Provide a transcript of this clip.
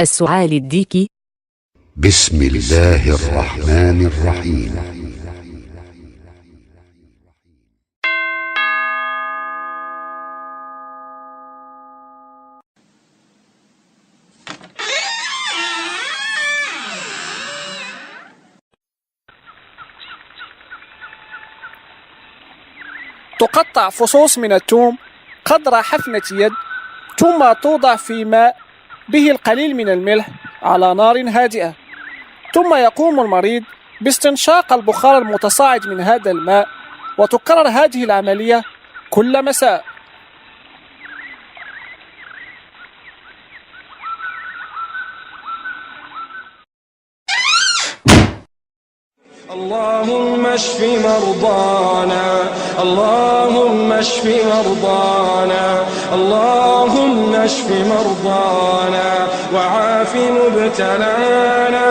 السعال الديكي. بسم الله الرحمن الرحيم. تقطع فصوص من الثوم قدر حفنة يد، ثم توضع في ماء به القليل من الملح على نار هادئة، ثم يقوم المريض باستنشاق البخار المتصاعد من هذا الماء، وتكرر هذه العملية كل مساء. اللهم اشف مرضانا، اللهم اشف مرضانا، اللهم اشف مرضانا وعاف مبتلانا.